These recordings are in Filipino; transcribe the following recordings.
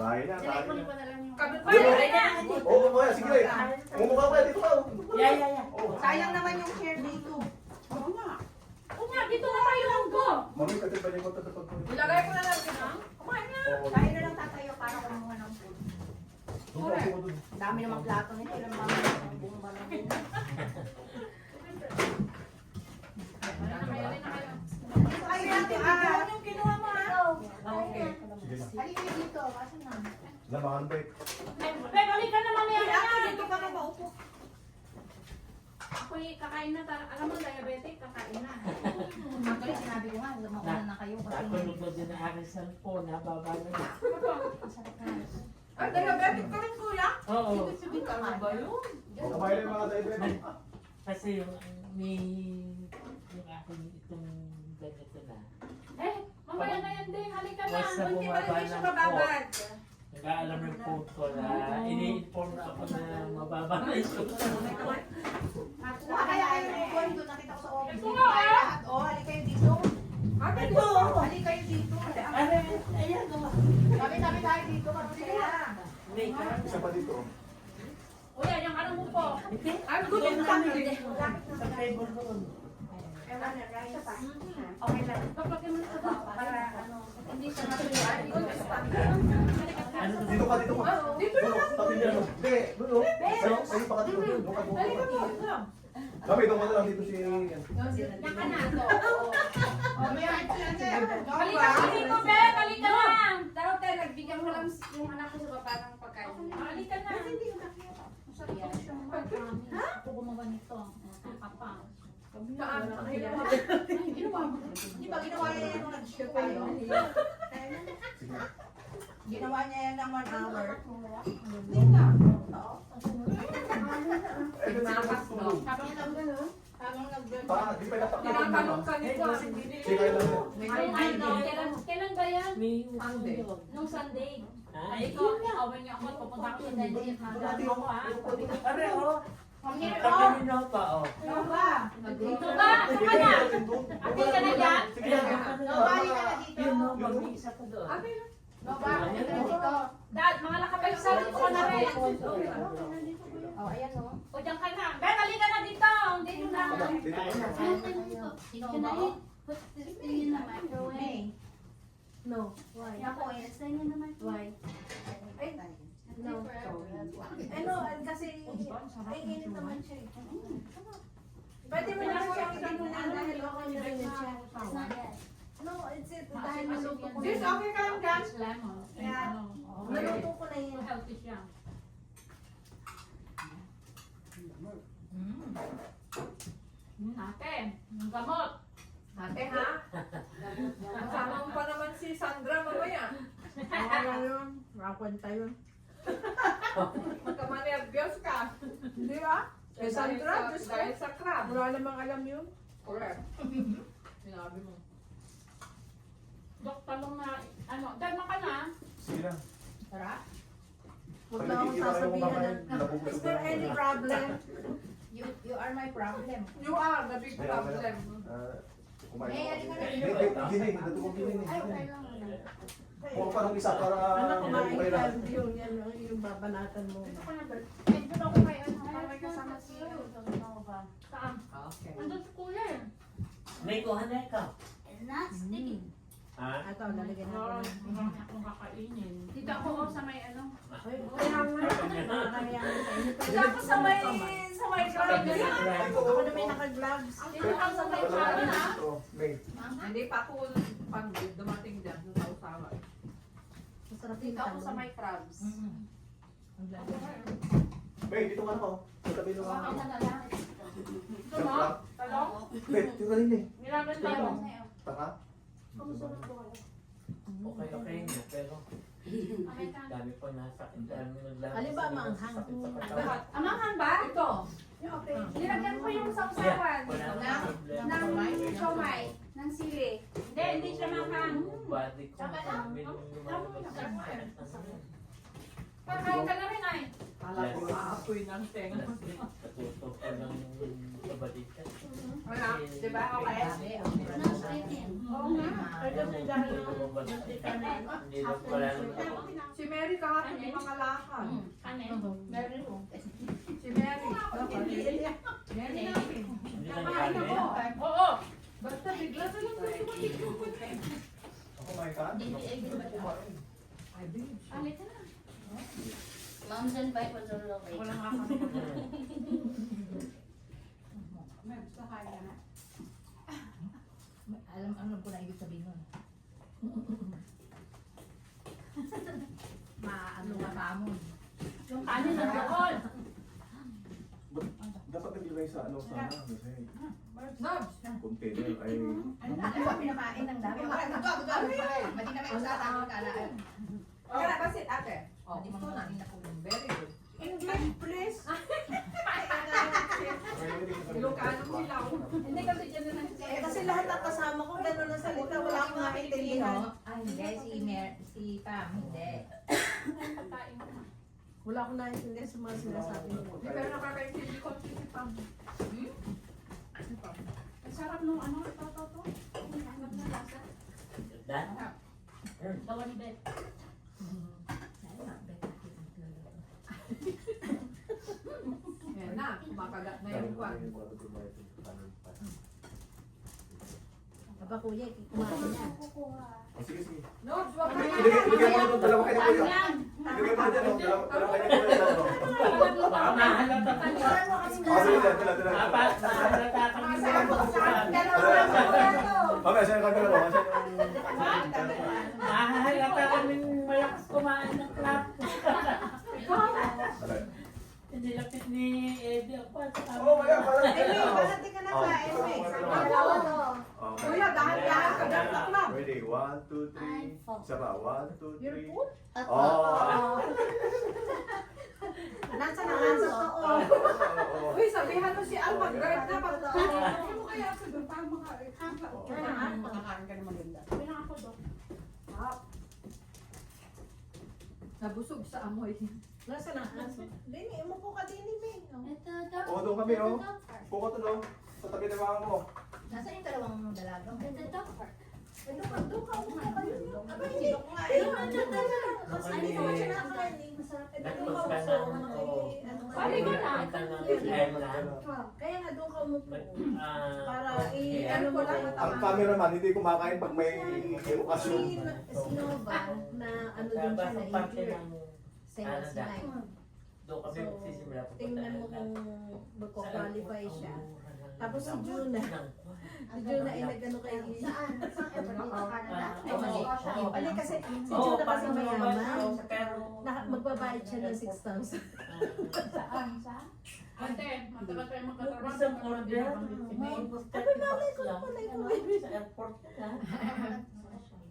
Kain na, kain Teleponin na. ko na lang yung... Kabit pa Di ba? yun. Oo, kuya, sige. Mumukha ko dito ka. Yeah. Oo. Sayang naman yung share dito. Oo nga. Oo nga, dito na tayo lang ko. Mami, katid ba niya ko tatapag ko? Ilagay ko na lang dito. Kumain na. Oo. Kain na lang tatayo para kumuha ng food. Doon ako doon. Ang dami namang plato nito. Ilang mga buong ba ng buong. Ay, ate, yung kinuha mo ha? Okay. Sige na. Halika dito, kasi na. Lamangan ba? Pero halika naman Ay, yan. ate, dito ka na maupo. Ako'y kakain na. Alam mo, diabetic, kakain na. Actually, sinabi ko nga, mauna na kayo kasi Natulog na din ang aking cellphone, nababa na. Masarap na. Ay, diabetic ka rin kuya? Oo. Sige ka na ba yun? Kumain na yung mga diabetic. Kasi yung aking itong ganito na. Eh, mamaya na yan din. Halika na. Basta Hindi pa rin bumaba siya ng mababad. Nag-aalam yung phone ko na ini-inform na ako na mababa na yung Kuha kaya kayo ng phone doon, nakita ko sa office. Ito nga, ah. Oo, halika kayo dito. Ate, dito. Halika kayo dito. Ayan o. Tabi-tabi tayo dito. Sige na. Isa pa dito. Kuya, yung ano mo po. Ang gulit ka. Sa table doon. Ewan na, rice. Okay lang. Kapag mo sa baba, para ano, hindi siya matuloy. Dito ka, dito ka. Dito na lang. Tabi niya, no? Hindi, doon, no? Ayun pa ka dito. Doon ka, doon Halika ka. mo. Dami, doon ka na lang dito si... Yan ka na. Halika Halika ka dito, Be. Halika lang. Taro, te, nagbigyan mo lang yung anak ko sa baba ng pagkain. Halika na. Masarap po siyang marami. Ako gumawa nito. Apa. Saan? Ay, ginawa mo. Di ba ginawa niya yan nung nag-share tayo? Sige. Ginawa niya yan ng 1 hour. Hindi nga. Oo. Eh, doon sila matutulog. Habang nag-ano? Habang nag-break. Pa, di pa natakot. Tinatanong ka nito. Sige, kayo lang yan. Kailan ba yan? May Sunday. Nung Sunday. Ah, Ay, ikaw, away niyo ako. Pupunta ako sa Sunday. Nagano ako, ah. Pare, oh. Here, oh. Kami na pa, oh. Ano ba? Dito ba? Saan ka na? Ate ka na dyan? Sige na. Nobody ka na dito. Yun, no, mag-iisa ko doon. Nobody ka na dito. Dad, mga nakapagsalit ko na rin. Oh, ayan o. O, dyan ka na. Ben, halika na dito. Dito na. Dito ka. Dito na. Put this thing in the microwave. May. No. Why? Ako, it's in the microwave. Why? Ay, No. ano, kasi, ay, init naman siya. Pwede mo naman siyang dito na dahil ako na rin siya. It's not yet. No, it's it. Dahil Dahil naluto ko This, okay ka lang dyan? It's lemon. Yeah. Naluto ko na yun. Healthy siya. Ate, yung gamot. Ate ha? Kasama mo pa naman si Sandra mamaya. Ano yun? Rakwenta yun. Magkamanervyos ka. Di ba? Eh Sandra, Diyos ko. Dahil sa crab. Wala namang alam yun. Correct. Sinabi mo. Dok, talong na, ano, dama ka na. Sige na. Tara. Huwag na akong sasabihan na. Is there any problem? You are my problem. You are the big problem. Kumain Eh, ako. halika na. Gini, dito ko gini. Ay, okay lang. Kung parang isa para... yung babanatan mo. Dito ko na, Bert. Ay, dito ako kay, ano, may kasama si, ano ba? Saan? Okay. Andun si kuya eh. May kuha na ikaw. Not sticky. Ha? Ito, lalagyan Oo, natin. marami akong kakainin. Dito ako sa may ano. Kaya ako sa may crab. Ako na may naka-gloves. Dito ako sa may channel ha. May. Hindi pa ako pag dumating dyan sa usawa. Masarap yung Dito ako sa talong. may crabs. May, dito ka na ako. Sa tabi ng Okay na na lang. Ito Sa mo? crab. Talong? Bet, yung kanina eh. Nilaban talong. Taka? Okay niya, pero Okay ka. dami po nasa, dami naglaman. Alin ba, maanghang? Sakit sa katawan. Amahan ba? Ito. Nilagyan ko yung sausawan Wala ng nang problema. siomay, ng sili. Hindi siya mahang. Yung body ko, Saka lang. lumalabas yung sakit na sakit. Kakain ka na rin ay. Kala ko maapoy ng tenga. Natuto ko ng kabalikan. Wala, di ba? Okay. No sweetening. Oo nga. Ay, kasi dahil Hindi lang wala naman ako. Si Mary kahapon di makalakad. Mary mo. Si Mary. Mary namin. Hindi ka Nakain nakain. ako. Oo. Basta bigla na lang gusto matikman. Ako may ka? Ay, bitch. Halika na. Moms and Bite was a little late. Wala nga kami. Ma'am, gusto kaya na. Alam ko na ibig sabihin nun. Maano nga pa mo. Yung kanin na doon. Dapat naglagay sa ano sana kasi Nobs. container ay Ano ba pinakain ng dami? Madi na may usapan ka na. Kaya basit ate. Madi mo namin na kulang. Very good. English, please. Ilocano silaw. Hindi kasi dyan na Eh, kasi lahat ng kasama ko gano'n na salita, wala akong maintindihan. Hindi, si Pam, hindi. Wala akong naiintindihan sa mga sinasabi mo. Pero nakakaintindi ko si Pam. Ang sarap nung ano, ito. Ang sarap na lasa. Dan? Gawa ni Beth. Yan na, kumakagat na yung kwan. Aba kuya, kumain na. Oh, sige, sige. Nobs, wag ka Ilagay mo itong dalawa kayo kuya. Yan. Ilagay mo dyan, dalawa kayo kuya. Baka mahalata ka niya. Oh, sige, dala. Apat, mahalata ka niya. Mamaya, siya yung kagalawa. Mahalata kami malakas kumain ng crab. Hindi lapit ni Eddie ako. Oh, maya, parang. Bahati ka na ba, Emmy? Kuya, dahan-dahan ka dapat lang. Ready, 1, 2, 3. Isa pa, 1, 2, 3. You're full? Oh. Nasa na nasa to. Uy, sabihan mo si Al, mag-guard na. Ano mo kaya ako doon? Paano makakain ka na maganda? Bilang ako doon. Nabusog sa amoy. Nasa na aso. Dini, umupo ka din ni Ito daw. Oh, doon kami, oh. Kuko to, no? Sa tabi ng mga mo. Nasa yung dalawang dalaga mo. Ito dog park. Doon ka, umupo ka din. Aba, hindi. Sino ko nga Ay, eh? ano talaga? Kasi Kami, hindi ko siya nakakain. Masarap. Ito yung mabuso. Sabi ko na. Kaya nga doon ka umupo. Para Para i-ano mo lang. Ang cameraman, hindi kumakain pag may okasyon. Si Nova na ano din siya na injured. Same as Canada. mine. Doon kami So, magsisimula. tingnan mo kung magko-qualify siya. Tapos si Juna. Si Juna ay nag-ano kay... Saan? Saan ever dito? Canada? Ay, mali. Hindi kasi si Oo, Juna kasi mayaman. Pero... Magbabayad siya ng 6,000. Saan? Saan? Ate, matagal tayo magkatrabaho. Isang order. Sabi, malay ko na pala ito. Sa airport na.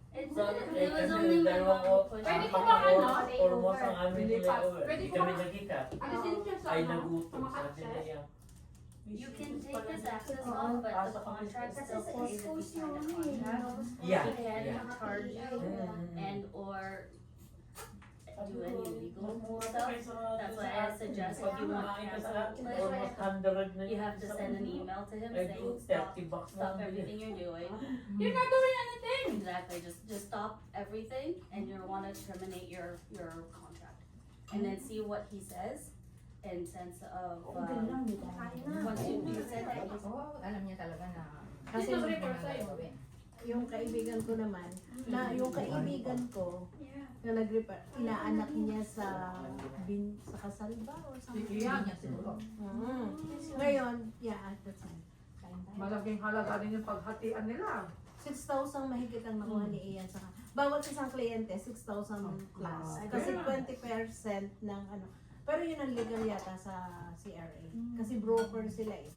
It So, was kasi only dalawang Pwede ko ba ano? almost ang aming Lipat. layover. Pwede Hindi ko kami ba- nagkita. Alisin siya sa Ay ano? nagutom Sa sabi access? niya. You can take this access off, but the contract still stays if you sign a contract. Yeah, They can yeah. charge you and or do any legal stuff. That's why I suggest if you want to cancel Almost 100 na you have to send an email to him Like, saying stop, 30 bucks stop na. everything you're doing. You're not doing anything. Exactly, just stop everything and you want to terminate your contract. And then see what he says in sense of, once you said that, he's Oo, alam niya talaga na... Kasi nag-report sa'yo. Yung kaibigan ko naman, na yung kaibigan ko, na nag-repair, inaanak niya sa kasal ba o sa Iyan. Ngayon, yeah, at the time. Malaking halaga din yung paghatian nila. 6,000 mahigit ang nakuha ni Ian sa bawat isang kliyente, 6,000 plus. Kasi 20% ng ano. Pero yun ang legal yata sa CRA. Kasi broker sila eh.